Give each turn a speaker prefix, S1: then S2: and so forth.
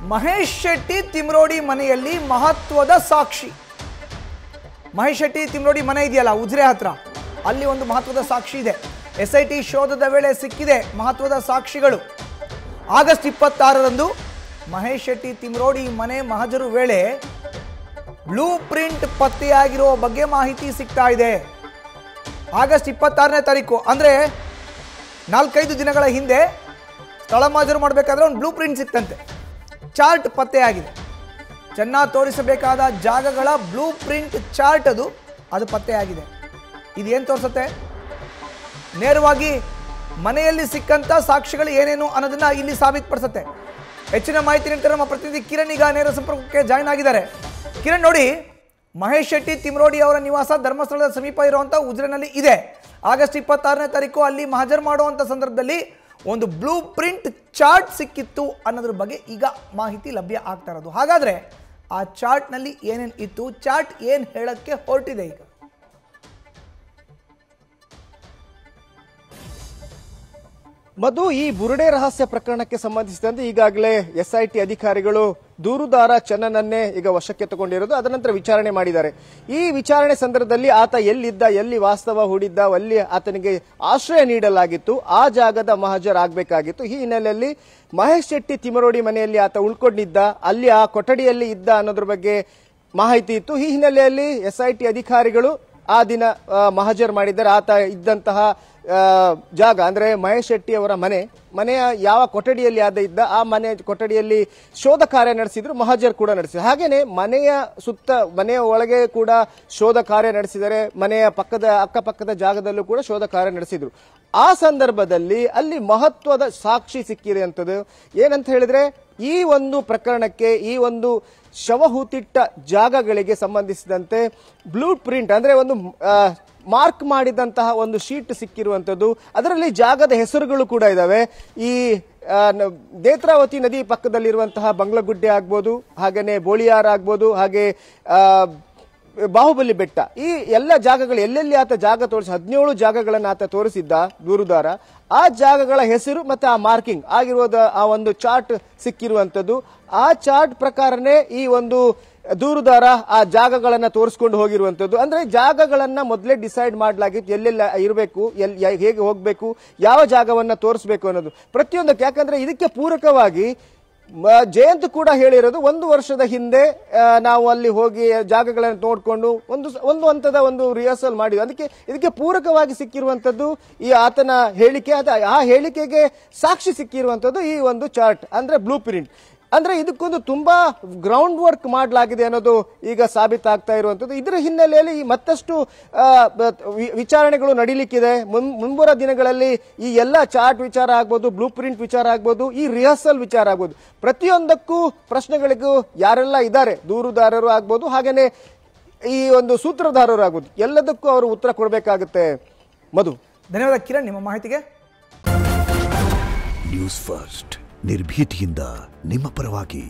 S1: ಮಹೇಶ್ ಶೆಟ್ಟಿ ತಿಮ್ರೋಡಿ ಮನೆಯಲ್ಲಿ ಮಹತ್ವದ ಸಾಕ್ಷಿ. ಮಹೇಶ್ ಶೆಟ್ಟಿ ತಿಮ್ರೋಡಿ ಮನೆ ಇದೆಯಲ್ಲ ಉಜಿರೆ ಹತ್ರ, ಅಲ್ಲಿ ಒಂದು ಮಹತ್ವದ ಸಾಕ್ಷಿ ಇದೆ. SIT ಶೋಧದ ವೇಳೆ ಸಿಕ್ಕಿದೆ ಮಹತ್ವದ ಸಾಕ್ಷಿಗಳು. ಆಗಸ್ಟ್ 26ರಂದು ಮಹೇಶ್ ಶೆಟ್ಟಿ ತಿಮ್ರೋಡಿ ಮನೆ ಮಹಜರು ವೇಳೆ ಬ್ಲೂ ಪ್ರಿಂಟ್ ಪತ್ತೆಯಾಗಿರೋ ಬಗ್ಗೆ ಮಾಹಿತಿ ಸಿಗ್ತಾ ಇದೆ. ಆಗಸ್ಟ್ 26ನೇ ತಾರೀಕು ಅಂದರೆ 4-5 ದಿನಗಳ ಹಿಂದೆ ಸ್ಥಳ ಮಹಜರು ಮಾಡಬೇಕಾದ್ರೆ ಒಂದು ಬ್ಲೂ ಪ್ರಿಂಟ್ ಸಿಕ್ತಂತೆ. ಚಾರ್ಟ್ ಪತ್ತೆಯಾಗಿದೆ. ಚೆನ್ನಾಗಿ ತೋರಿಸಬೇಕಾದ ಜಾಗಗಳ ಬ್ಲೂ ಪ್ರಿಂಟ್ ಚಾರ್ಟ್ ಅದು ಪತ್ತೆಯಾಗಿದೆ. ಇದೇನು ತೋರಿಸುತ್ತೆ? ನೇರವಾಗಿ ಮನೆಯಲ್ಲಿ ಸಿಕ್ಕಂಥ ಸಾಕ್ಷಿಗಳು ಏನೇನು ಅನ್ನೋದನ್ನ ಇಲ್ಲಿ ಸಾಬೀತುಪಡಿಸುತ್ತೆ. ಹೆಚ್ಚಿನ ಮಾಹಿತಿ ನೀಡ್ತಾರೆ ನಮ್ಮ ಪ್ರತಿನಿಧಿ ಕಿರಣ್. ಈಗ ನೇರ ಸಂಪರ್ಕಕ್ಕೆ ಜಾಯ್ನ್ ಆಗಿದ್ದಾರೆ. ಕಿರಣ್, ನೋಡಿ, ಮಹೇಶ್ ಶೆಟ್ಟಿ ತಿಮ್ರೋಡಿ ಅವರ ನಿವಾಸ ಧರ್ಮಸ್ಥಳದ ಸಮೀಪ ಇರುವಂಥ ಉಜಿರೆನಲ್ಲಿ ಇದೆ. ಆಗಸ್ಟ್ 26ನೇ ತಾರೀಕು ಅಲ್ಲಿ ಮಹಜರ್ ಮಾಡುವಂಥ ಸಂದರ್ಭದಲ್ಲಿ ಒಂದು ಬ್ಲೂ ಪ್ರಿಂಟ್ ಚಾರ್ಟ್ ಸಿಕ್ಕಿತ್ತು ಅನ್ನೋದ್ರ ಬಗ್ಗೆ ಈಗ ಮಾಹಿತಿ ಲಭ್ಯ ಆಗ್ತಾ ಇರೋದು. ಹಾಗಾದರೆ ಆ ಚಾರ್ಟ್ನಲ್ಲಿ ಏನೇನು ಇತ್ತು, ಚಾರ್ಟ್ ಏನು ಹೇಳಕ್ಕೆ ಹೊರಟಿದೆ ಈಗ?
S2: ಮಧು, ಈ ಬುರುಡೆ ರಹಸ್ಯ ಪ್ರಕರಣಕ್ಕೆ ಸಂಬಂಧಿಸಿದಂತೆ ಈಗಾಗಲೇ SIT ಅಧಿಕಾರಿಗಳು ದೂರುದಾರ ಚನ್ನನನ್ನೇ ಈಗ ವಶಕ್ಕೆ ತಗೊಂಡಿರೋದು. ಅದರ ನಂತರ ವಿಚಾರಣೆ ಮಾಡಿದ್ದಾರೆ. ಈ ವಿಚಾರಣೆ ಸಂದರ್ಭದಲ್ಲಿ ಆತ ಎಲ್ಲಿದ್ದ, ಎಲ್ಲಿ ವಾಸ್ತವ ಹೂಡಿದ್ದ, ಅಲ್ಲಿ ಆತನಿಗೆ ಆಶ್ರಯ ನೀಡಲಾಗಿತ್ತು, ಆ ಜಾಗದ ಮಹಜರ್ ಆಗಬೇಕಾಗಿತ್ತು. ಈ ಹಿನ್ನೆಲೆಯಲ್ಲಿ ಮಹೇಶ್ ಶೆಟ್ಟಿ ತಿಮರೋಡಿ ಮನೆಯಲ್ಲಿ ಆತ ಉಳ್ಕೊಂಡಿದ್ದ, ಅಲ್ಲಿ ಆ ಕೊಠಡಿಯಲ್ಲಿ ಇದ್ದ ಅನ್ನೋದ್ರ ಬಗ್ಗೆ ಮಾಹಿತಿ ಇತ್ತು. ಈ ಹಿನ್ನೆಲೆಯಲ್ಲಿ SIT ಅಧಿಕಾರಿಗಳು ಆ ದಿನ ಮಹಜರ್ ಮಾಡಿದ್ದಾರೆ. ಆತ ಇದ್ದಂತಹ ಜಾಗ ಅಂದ್ರೆ ಮಹೇಶ್ ಶೆಟ್ಟಿ ಅವರ ಮನೆಯ ಯಾವ ಕೊಠಡಿಯಲ್ಲಿ ಇದ್ದ ಆ ಮನೆ ಕೊಠಡಿಯಲ್ಲಿ ಶೋಧ ಕಾರ್ಯ ನಡೆಸಿದ್ರು, ಮಹಜರ್ ಕೂಡ ನಡೆಸಿದ್ರು. ಹಾಗೇನೆ ಮನೆಯ ಒಳಗೆ ಕೂಡ ಶೋಧ ಕಾರ್ಯ ನಡೆಸಿದರೆ, ಮನೆಯ ಅಕ್ಕಪಕ್ಕದ ಜಾಗದಲ್ಲೂ ಕೂಡ ಶೋಧ ಕಾರ್ಯ ನಡೆಸಿದ್ರು. ಆ ಸಂದರ್ಭದಲ್ಲಿ ಅಲ್ಲಿ ಮಹತ್ವದ ಸಾಕ್ಷಿ ಸಿಕ್ಕಿರುವಂಥದ್ದು ಏನಂತ ಹೇಳಿದ್ರೆ, ಈ ಒಂದು ಪ್ರಕರಣಕ್ಕೆ, ಈ ಒಂದು ಶವ ಹೂತಿಟ್ಟ ಜಾಗಗಳಿಗೆ ಸಂಬಂಧಿಸಿದಂತೆ ಬ್ಲೂ ಪ್ರಿಂಟ್ ಅಂದ್ರೆ ಒಂದು ಮಾರ್ಕ್ ಮಾಡಿದಂತಹ ಒಂದು ಶೀಟ್ ಸಿಕ್ಕಿರುವಂತದ್ದು. ಅದರಲ್ಲಿ ಜಾಗದ ಹೆಸರುಗಳು ಕೂಡ ಇದಾವೆ. ಈ ನೇತ್ರಾವತಿ ನದಿ ಪಕ್ಕದಲ್ಲಿರುವಂತಹ ಬಂಗ್ಲಗುಡ್ಡೆ ಆಗ್ಬೋದು, ಹಾಗೇನೆ ಬೋಳಿಯಾರ ಆಗ್ಬೋದು, ಹಾಗೆ ಬಾಹುಬಲಿ ಬೆಟ್ಟ, ಈ ಎಲ್ಲ ಜಾಗಗಳು ಎಲ್ಲೆಲ್ಲಿ ಆತ ಜಾಗ ತೋರಿಸಿ 17 ಜಾಗಗಳನ್ನು ಆತ ತೋರಿಸಿದ್ದ ದೂರುದಾರ. ಆ ಜಾಗಗಳ ಹೆಸರು ಮತ್ತೆ ಆ ಮಾರ್ಕಿಂಗ್ ಆಗಿರೋದ ಆ ಒಂದು ಚಾರ್ಟ್ ಸಿಕ್ಕಿರುವಂತದ್ದು. ಆ ಚಾರ್ಟ್ ಪ್ರಕಾರನೇ ಈ ಒಂದು ದೂರುದಾರ ಆ ಜಾಗಗಳನ್ನ ತೋರಿಸ್ಕೊಂಡು ಹೋಗಿರುವಂತದ್ದು. ಅಂದ್ರೆ ಜಾಗಗಳನ್ನ ಮೊದಲೇ ಡಿಸೈಡ್ ಮಾಡಲಾಗಿತ್ತು, ಎಲ್ಲೆಲ್ಲ ಇರಬೇಕು, ಹೇಗೆ ಹೋಗ್ಬೇಕು, ಯಾವ ಜಾಗವನ್ನ ತೋರಿಸಬೇಕು ಅನ್ನೋದು ಪ್ರತಿಯೊಂದಕ್ಕೆ. ಯಾಕಂದ್ರೆ ಇದಕ್ಕೆ ಪೂರಕವಾಗಿ ಜಯಂತ್ ಕೂಡ ಹೇಳಿರೋದು, 1 ವರ್ಷದ ಹಿಂದೆ ನಾವು ಅಲ್ಲಿ ಹೋಗಿ ಜಾಗಗಳನ್ನು ನೋಡಿಕೊಂಡು ಒಂದು ಹಂತದ ಒಂದು ರಿಹರ್ಸಲ್ ಮಾಡಿದ್ವಿ. ಇದಕ್ಕೆ ಪೂರಕವಾಗಿ ಸಿಕ್ಕಿರುವಂತದ್ದು ಈ ಆತನ ಹೇಳಿಕೆ. ಆ ಹೇಳಿಕೆಗೆ ಸಾಕ್ಷಿ ಸಿಕ್ಕಿರುವಂತದ್ದು ಈ ಒಂದು ಚಾರ್ಟ್ ಅಂದ್ರೆ ಬ್ಲೂ ಪ್ರಿಂಟ್. ಅಂದ್ರೆ ಇದಕ್ಕೊಂದು ತುಂಬಾ ಗ್ರೌಂಡ್ ವರ್ಕ್ ಮಾಡಲಾಗಿದೆ ಅನ್ನೋದು ಈಗ ಸಾಬೀತಾಗ್ತಾ ಇರುವಂತದ್ದು. ಇದರ ಹಿನ್ನೆಲೆಯಲ್ಲಿ ಮತ್ತಷ್ಟು ವಿಚಾರಣೆಗಳು ನಡೀಲಿಕ್ಕಿದೆ. ಮುಂಬರುವ ದಿನಗಳಲ್ಲಿ ಈ ಎಲ್ಲ ಚಾರ್ಟ್ ವಿಚಾರ ಆಗ್ಬೋದು, ಬ್ಲೂ ಪ್ರಿಂಟ್ ವಿಚಾರ ಆಗ್ಬೋದು, ಈ ರಿಹರ್ಸಲ್ ವಿಚಾರ ಆಗ್ಬೋದು, ಪ್ರತಿಯೊಂದಕ್ಕೂ ಪ್ರಶ್ನೆಗಳಿಗೂ ಯಾರೆಲ್ಲ ಇದ್ದಾರೆ, ದೂರುದಾರರು ಆಗ್ಬೋದು, ಹಾಗೇನೆ ಈ ಒಂದು ಸೂತ್ರಧಾರರು ಆಗ್ಬೋದು, ಎಲ್ಲದಕ್ಕೂ ಅವರು ಉತ್ತರ ಕೊಡಬೇಕಾಗುತ್ತೆ. ಮಧು,
S1: ಧನ್ಯವಾದ ಕಿರಣ್ ನಿಮ್ಮ ಮಾಹಿತಿಗೆ.
S3: ನ್ಯೂಸ್ ಫಸ್ಟ್ ನಿರ್ಭೀತಿಯಿಂದ ನಿಮ್ಮ ಪರವಾಗಿ.